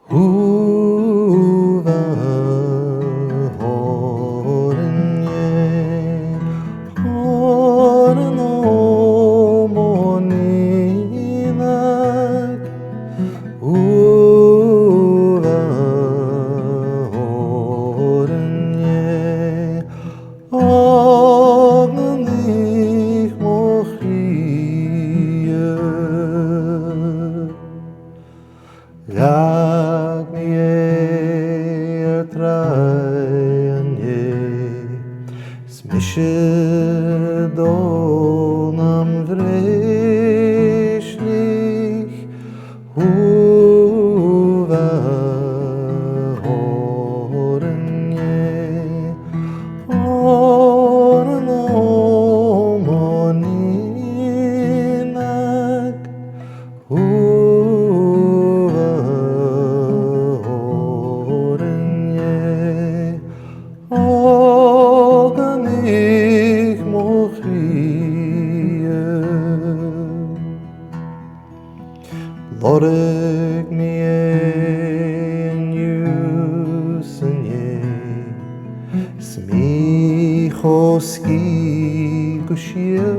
Huva horenye horeno moninak Huva horenye ognanik mochie Lag mir trayanye smishe donam vreshlich huva horenye orno moninak Huva horenye organik mochie Loreg mien yusenye Smichoski gushie